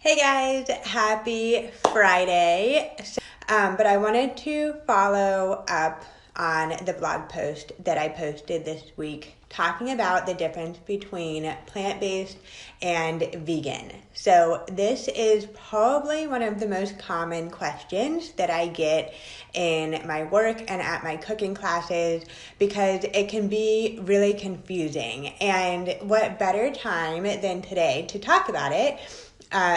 Hey guys, happy Friday. But I wanted to follow up on the blog post that I posted this week talking about the difference between plant-based and vegan. So this is probably one of the most common questions that I get in my work and at my cooking classes because it can be really confusing. And what better time than today to talk about it?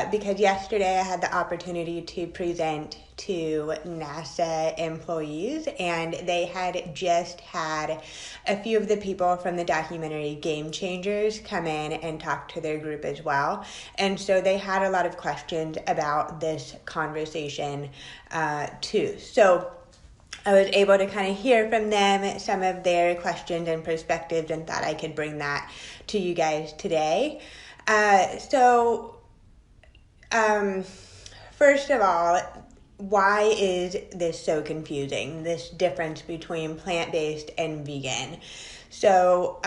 Because yesterday I had the opportunity to present to NASA employees, and they had just had a few of the people from the documentary Game Changers come in and talk to their group as well. And so they had a lot of questions about this conversation too. So I was able to kind of hear from them some of their questions and perspectives and thought I could bring that to you guys today. First of all, why is this so confusing, this difference between plant-based and vegan? So,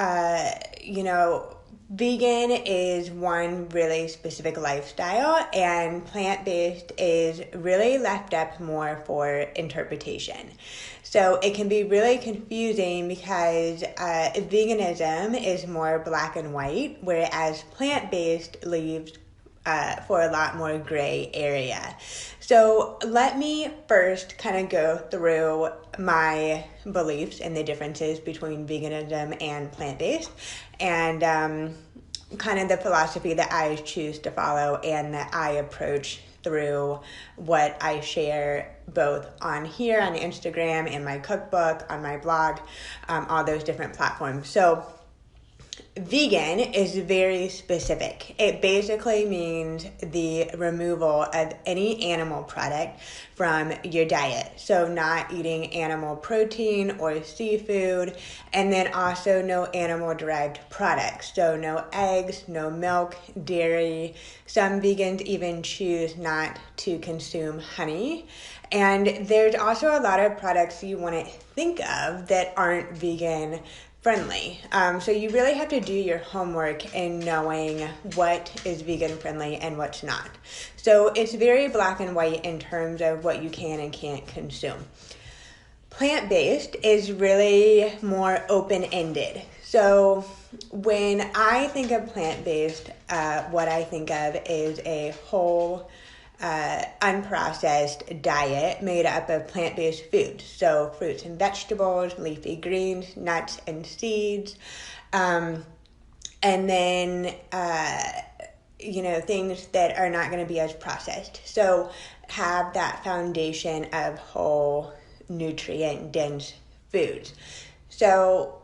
vegan is one really specific lifestyle, and plant-based is really left up more for interpretation. So it can be really confusing because veganism is more black and white, whereas plant-based leaves for a lot more gray area. So let me first kind of go through my beliefs and the differences between veganism and plant-based, and kind of the philosophy that I choose to follow and that I approach through what I share both on here on Instagram, in my cookbook, on my blog, all those different platforms. So vegan is very specific. It basically means the removal of any animal product from your diet. So not eating animal protein or seafood, and then also no animal-derived products. So no eggs, no milk, dairy. Some vegans even choose not to consume honey. And there's also a lot of products you want to think of that aren't vegan friendly. So you really have to do your homework in knowing what is vegan friendly and what's not. So it's very black and white in terms of what you can and can't consume. Plant-based is really more open-ended. So when I think of plant-based, what I think of is a whole unprocessed diet made up of plant-based foods, so fruits and vegetables, leafy greens, nuts and seeds, and then things that are not going to be as processed. So have that foundation of whole nutrient-dense foods. So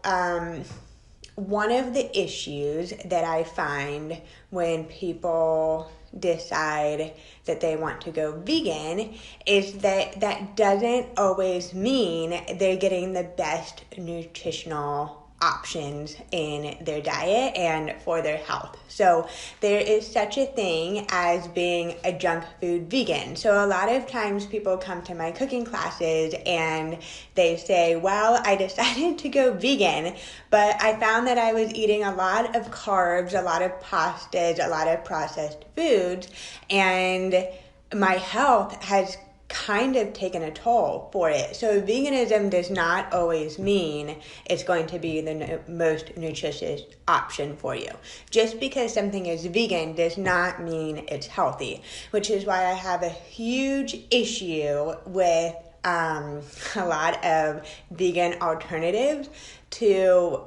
one of the issues that I find when people decide that they want to go vegan is that doesn't always mean they're getting the best nutritional options in their diet and for their health. So there is such a thing as being a junk food vegan. So a lot of times people come to my cooking classes and they say, well, I decided to go vegan, but I found that I was eating a lot of carbs, a lot of pastas, a lot of processed foods, and my health has kind of taken a toll for it. So veganism does not always mean it's going to be the most nutritious option for you. Just because something is vegan does not mean it's healthy, which is why I have a huge issue with a lot of vegan alternatives to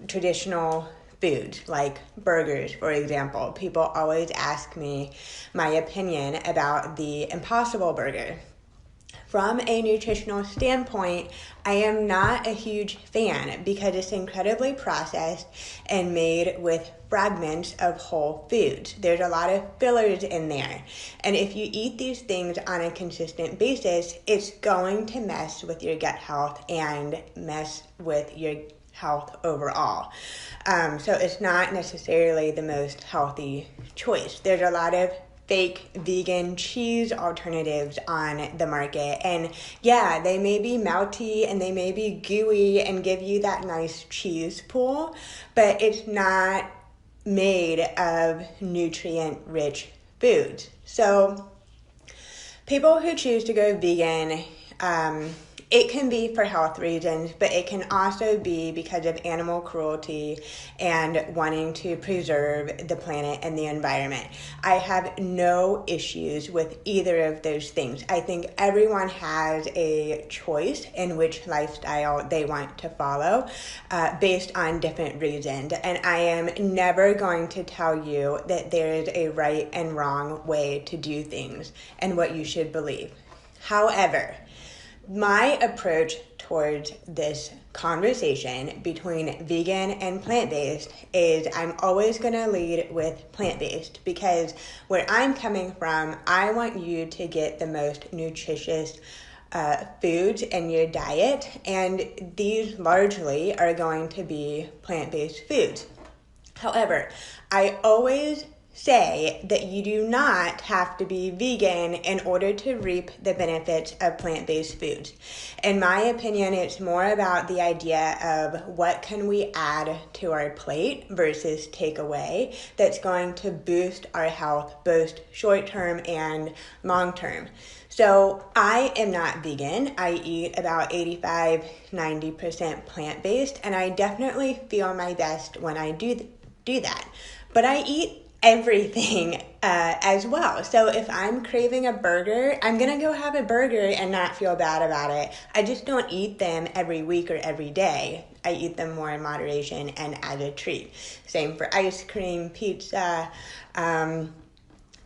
traditional foods like burgers, for example. People always ask me my opinion about the Impossible Burger. From a nutritional standpoint, I am not a huge fan because it's incredibly processed and made with fragments of whole foods. There's a lot of fillers in there. And if you eat these things on a consistent basis, it's going to mess with your gut health and mess with your health overall. So it's not necessarily the most healthy choice. There's a lot of fake vegan cheese alternatives on the market, and yeah, they may be melty and they may be gooey and give you that nice cheese pool, but it's not made of nutrient-rich foods. So people who choose to go vegan, it can be for health reasons, but it can also be because of animal cruelty and wanting to preserve the planet and the environment. I have no issues with either of those things. I think everyone has a choice in which lifestyle they want to follow based on different reasons. And I am never going to tell you that there is a right and wrong way to do things and what you should believe. However, my approach towards this conversation between vegan and plant-based is I'm always going to lead with plant-based, because where I'm coming from, I want you to get the most nutritious foods in your diet, and these largely are going to be plant-based foods. However, I always say that you do not have to be vegan in order to reap the benefits of plant-based foods. In my opinion, it's more about the idea of what can we add to our plate versus take away that's going to boost our health, both short-term and long-term. So I am not vegan. I eat about 85-90% plant-based, and I definitely feel my best when I do that. But I eat everything as well. So if I'm craving a burger, I'm going to go have a burger and not feel bad about it. I just don't eat them every week or every day. I eat them more in moderation and as a treat. Same for ice cream, pizza.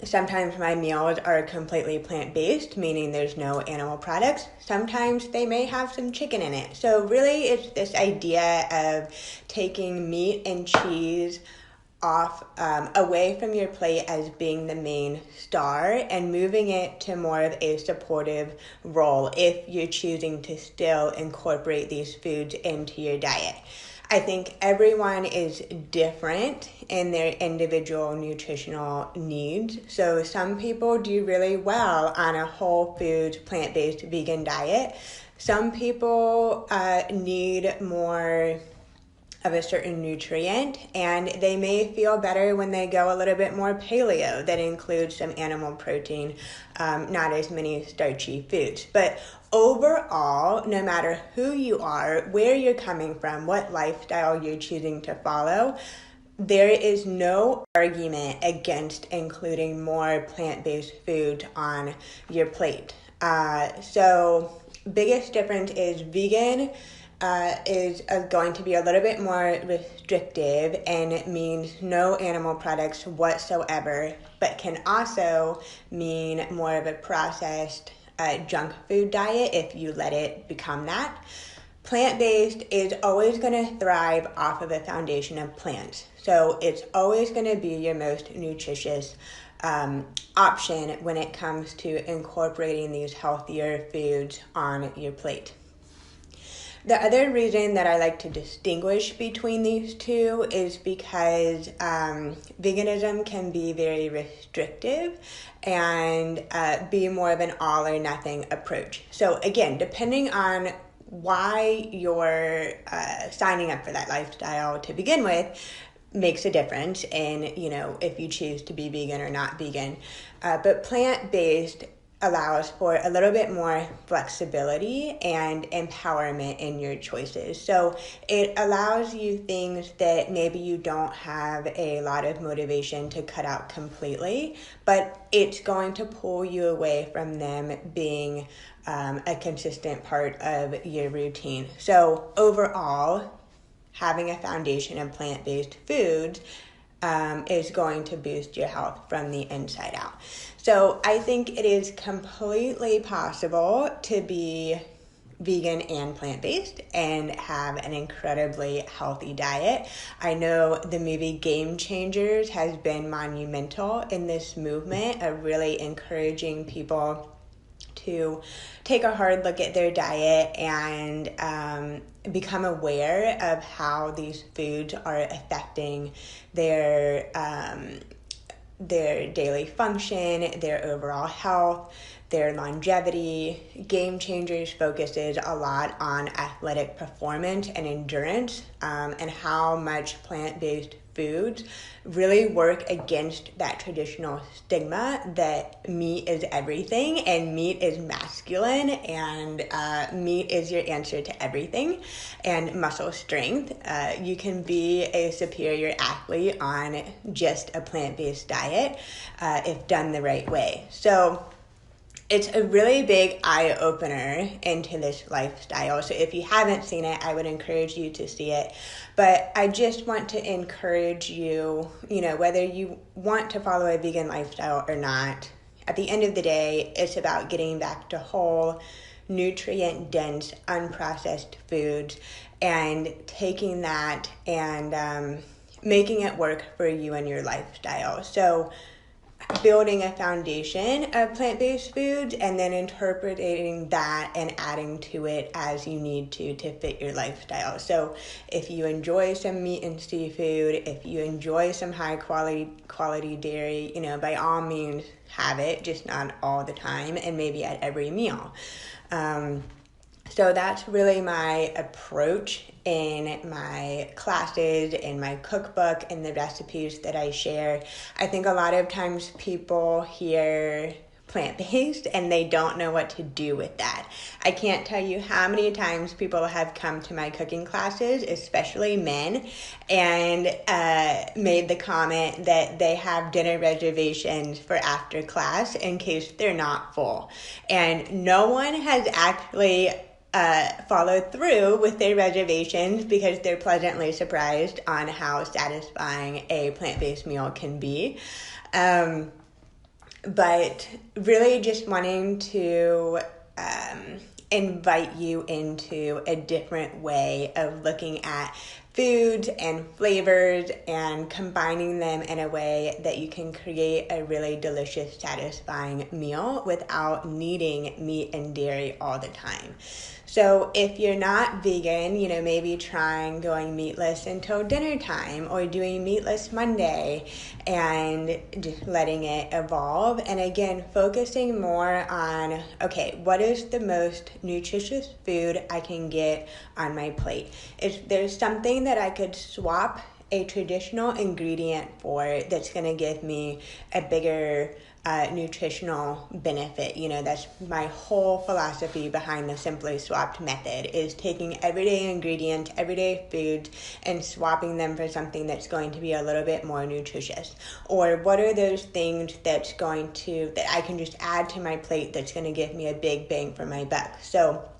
Sometimes my meals are completely plant-based, meaning there's no animal products. Sometimes they may have some chicken in it. So really it's this idea of taking meat and cheese off away from your plate as being the main star and moving it to more of a supportive role if you're choosing to still incorporate these foods into your diet. I think everyone is different in their individual nutritional needs. So some people do really well on a whole foods, plant-based vegan diet. Some people need more of a certain nutrient, and they may feel better when they go a little bit more paleo that includes some animal protein, not as many starchy foods. But overall, no matter who you are, where you're coming from, what lifestyle you're choosing to follow, there is no argument against including more plant-based food on your plate. So biggest difference is vegan is going to be a little bit more restrictive and it means no animal products whatsoever, but can also mean more of a processed junk food diet if you let it become that. Plant-based is always going to thrive off of a foundation of plants. So it's always going to be your most nutritious option when it comes to incorporating these healthier foods on your plate. The other reason that I like to distinguish between these two is because veganism can be very restrictive and be more of an all or nothing approach. So again, depending on why you're signing up for that lifestyle to begin with, makes a difference in, if you choose to be vegan or not vegan. But plant-based allows for a little bit more flexibility and empowerment in your choices. So it allows you things that maybe you don't have a lot of motivation to cut out completely, but it's going to pull you away from them being a consistent part of your routine. So overall, having a foundation of plant-based foods is going to boost your health from the inside out. So I think it is completely possible to be vegan and plant-based and have an incredibly healthy diet. I know the movie Game Changers has been monumental in this movement of really encouraging people to take a hard look at their diet and become aware of how these foods are affecting their daily function, their overall health, their longevity. Game Changers focuses a lot on athletic performance and endurance, and how much plant-based foods really work against that traditional stigma that meat is everything and meat is masculine and meat is your answer to everything and muscle strength. You can be a superior athlete on just a plant-based diet if done the right way. So it's a really big eye-opener into this lifestyle. So if you haven't seen it, I would encourage you to see it. But I just want to encourage you, whether you want to follow a vegan lifestyle or not, at the end of the day, it's about getting back to whole, nutrient-dense, unprocessed foods and taking that and making it work for you and your lifestyle. So building a foundation of plant-based foods and then interpreting that and adding to it as you need to fit your lifestyle. So if you enjoy some meat and seafood, if you enjoy some high quality dairy, by all means have it, just not all the time and maybe at every meal. So that's really my approach in my classes, in my cookbook, and the recipes that I share. I think a lot of times people hear plant-based and they don't know what to do with that. I can't tell you how many times people have come to my cooking classes, especially men, and made the comment that they have dinner reservations for after class in case they're not full. And no one has actually followed through with their reservations because they're pleasantly surprised on how satisfying a plant-based meal can be. But really just wanting to invite you into a different way of looking at foods and flavors and combining them in a way that you can create a really delicious, satisfying meal without needing meat and dairy all the time. So if you're not vegan, maybe trying going meatless until dinner time or doing meatless Monday and just letting it evolve. And again, focusing more on, okay, what is the most nutritious food I can get on my plate? If there's something that I could swap a traditional ingredient for that's going to give me a bigger nutritional benefit. That's my whole philosophy behind the Simply Swapped method, is taking everyday ingredients, everyday foods, and swapping them for something that's going to be a little bit more nutritious. Or what are those things that I can just add to my plate that's going to give me a big bang for my buck? So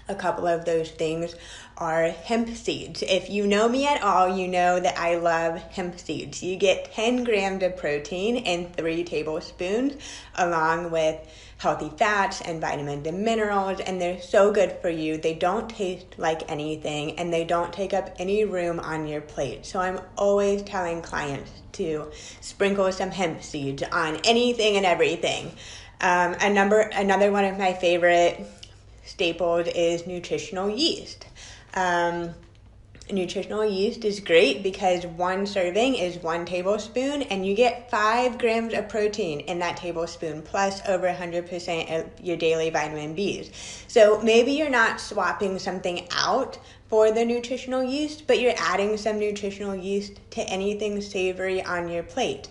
a couple of those things are hemp seeds. If you know me at all, you know that I love hemp seeds. You get 10 grams of protein in 3 tablespoons, along with healthy fats and vitamins and minerals, and they're so good for you. They don't taste like anything, and they don't take up any room on your plate. So I'm always telling clients to sprinkle some hemp seeds on anything and everything. Another one of my favorite staples is nutritional yeast. Nutritional yeast is great because 1 serving is 1 tablespoon and you get 5 grams of protein in that tablespoon plus over 100% of your daily vitamin Bs. So maybe you're not swapping something out for the nutritional yeast, but you're adding some nutritional yeast to anything savory on your plate.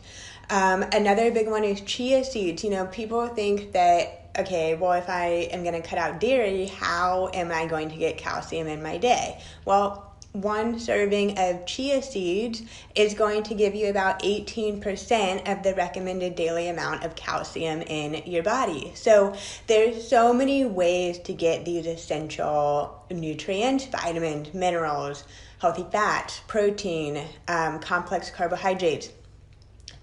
Another big one is chia seeds. People think that, okay, well, if I am going to cut out dairy, how am I going to get calcium in my day? Well, 1 serving of chia seeds is going to give you about 18% of the recommended daily amount of calcium in your body. So there's so many ways to get these essential nutrients, vitamins, minerals, healthy fats, protein, complex carbohydrates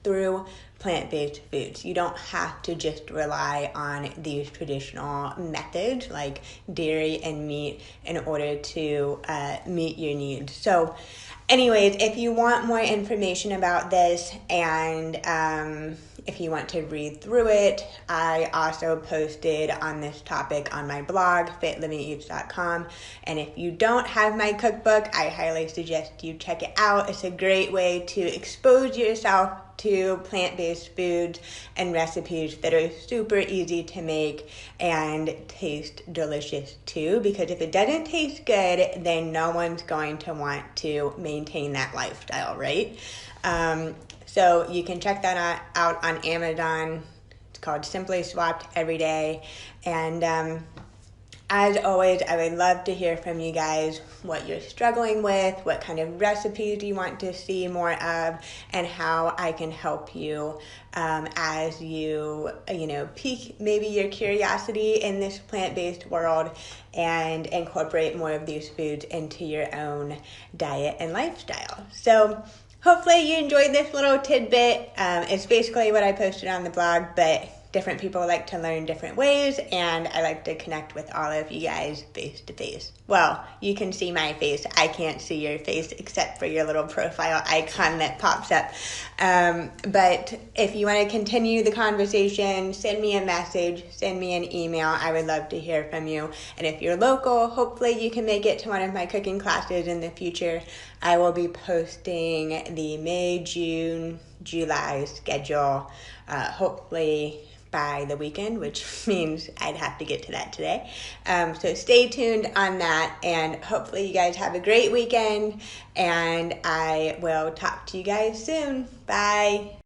through plant-based foods. You don't have to just rely on these traditional methods like dairy and meat in order to meet your needs. So anyways, if you want more information about this and if you want to read through it, I also posted on this topic on my blog, fitlivingeats.com. And if you don't have my cookbook, I highly suggest you check it out. It's a great way to expose yourself to plant-based foods and recipes that are super easy to make and taste delicious too, because if it doesn't taste good, then no one's going to want to maintain that lifestyle, right? So you can check that out on Amazon. It's called Simply Swapped Everyday. And as always, I would love to hear from you guys what you're struggling with, what kind of recipes you want to see more of, and how I can help you as you pique maybe your curiosity in this plant-based world and incorporate more of these foods into your own diet and lifestyle. So hopefully you enjoyed this little tidbit. It's basically what I posted on the blog, but different people like to learn different ways, and I like to connect with all of you guys face to face. Well, you can see my face. I can't see your face except for your little profile icon that pops up. But if you want to continue the conversation, send me a message, send me an email. I would love to hear from you. And if you're local, hopefully you can make it to one of my cooking classes in the future. I will be posting the May, June, July schedule, hopefully by the weekend, which means I'd have to get to that today. So stay tuned on that, and hopefully you guys have a great weekend, and I will talk to you guys soon. Bye.